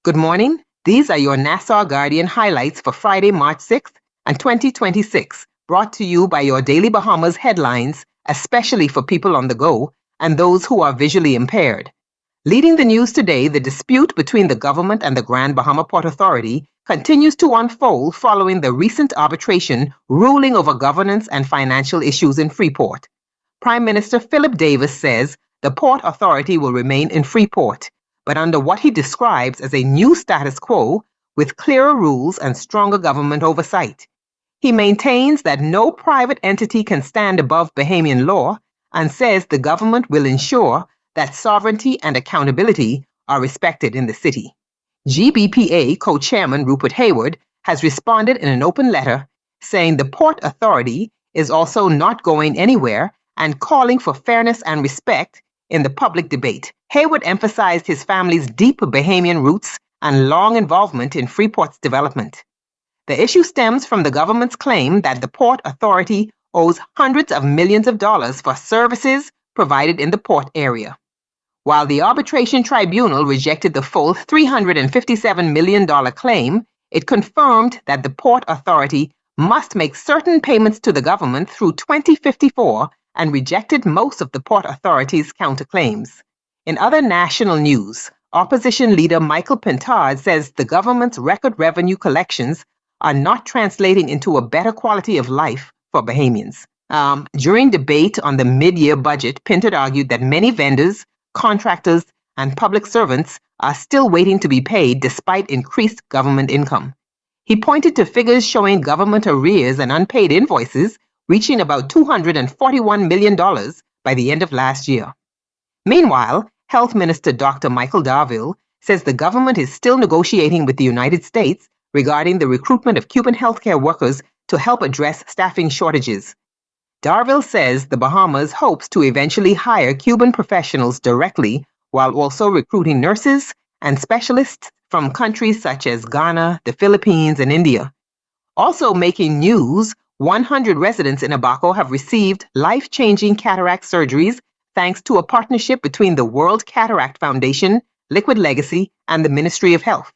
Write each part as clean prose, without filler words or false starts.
Good morning. These are your Nassau Guardian highlights for Friday, March 6th and 2026, brought to you by Your Daily Bahamas Headlines, especially for people on the go and those who are visually impaired. Leading the news today, the dispute between the government and the Grand Bahama Port Authority continues to unfold following the recent arbitration ruling over governance and financial issues in Freeport. Prime Minister Philip Davis says the Port Authority will remain in Freeport, but under what he describes as a new status quo with clearer rules and stronger government oversight. He maintains that no private entity can stand above Bahamian law and says the government will ensure that sovereignty and accountability are respected in the city. GBPA Co-Chairman Rupert Hayward has responded in an open letter saying the Port Authority is also not going anywhere and calling for fairness and respect in the public debate. Hayward emphasized his family's deep Bahamian roots and long involvement in Freeport's development. The issue stems from the government's claim that the Port Authority owes hundreds of millions of dollars for services provided in the port area. While the arbitration tribunal rejected the full $357 million claim, it confirmed that the Port Authority must make certain payments to the government through 2054 and rejected most of the Port Authority's counterclaims. In other national news, opposition leader Michael Pentard says the government's record revenue collections are not translating into a better quality of life for Bahamians. During debate on the mid-year budget, Pentard argued that many vendors, contractors, and public servants are still waiting to be paid despite increased government income. He pointed to figures showing government arrears and unpaid invoices reaching about $241 million by the end of last year. Meanwhile, Health Minister Dr. Michael Darville says the government is still negotiating with the United States regarding the recruitment of Cuban healthcare workers to help address staffing shortages. Darville says the Bahamas hopes to eventually hire Cuban professionals directly while also recruiting nurses and specialists from countries such as Ghana, the Philippines, and India. Also making news, 100 residents in Abaco have received life-changing cataract surgeries thanks to a partnership between the World Cataract Foundation, Liquid Legacy, and the Ministry of Health.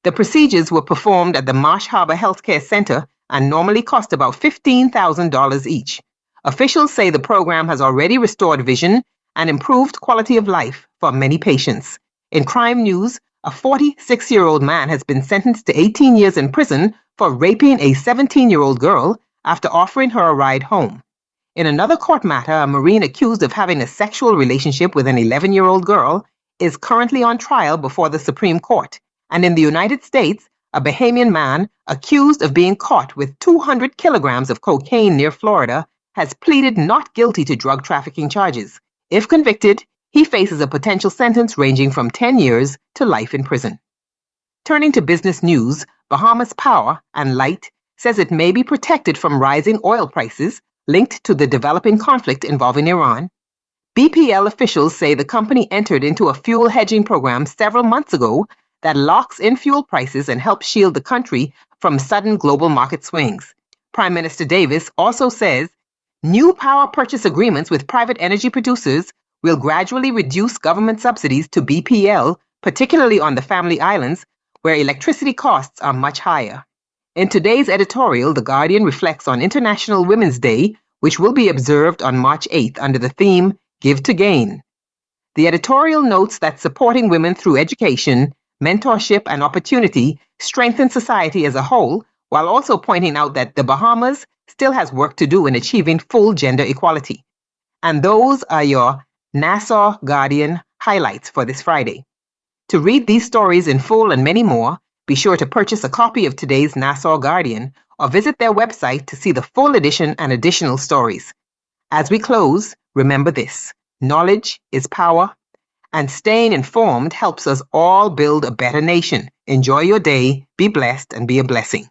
The procedures were performed at the Marsh Harbor Healthcare Center and normally cost about $15,000 each. Officials say the program has already restored vision and improved quality of life for many patients. In crime news, a 46-year-old man has been sentenced to 18 years in prison for raping a 17-year-old girl after offering her a ride home. In another court matter, a Marine accused of having a sexual relationship with an 11-year-old girl is currently on trial before the Supreme Court. And in the United States, a Bahamian man accused of being caught with 200 kilograms of cocaine near Florida has pleaded not guilty to drug trafficking charges. If convicted, he faces a potential sentence ranging from 10 years to life in prison. Turning to business news, Bahamas Power and Light says it may be protected from rising oil prices linked to the developing conflict involving Iran. BPL officials say the company entered into a fuel hedging program several months ago that locks in fuel prices and helps shield the country from sudden global market swings. Prime Minister Davis also says new power purchase agreements with private energy producers will gradually reduce government subsidies to BPL, particularly on the Family Islands, where electricity costs are much higher. In today's editorial, The Guardian reflects on International Women's Day, which will be observed on March 8th under the theme, Give to Gain. The editorial notes that supporting women through education, mentorship, and opportunity strengthens society as a whole, while also pointing out that the Bahamas still has work to do in achieving full gender equality. And those are your Nassau Guardian highlights for this Friday. To read these stories in full and many more, be sure to purchase a copy of today's Nassau Guardian or visit their website to see the full edition and additional stories. As we close, remember this: knowledge is power, and staying informed helps us all build a better nation. Enjoy your day, be blessed, and be a blessing.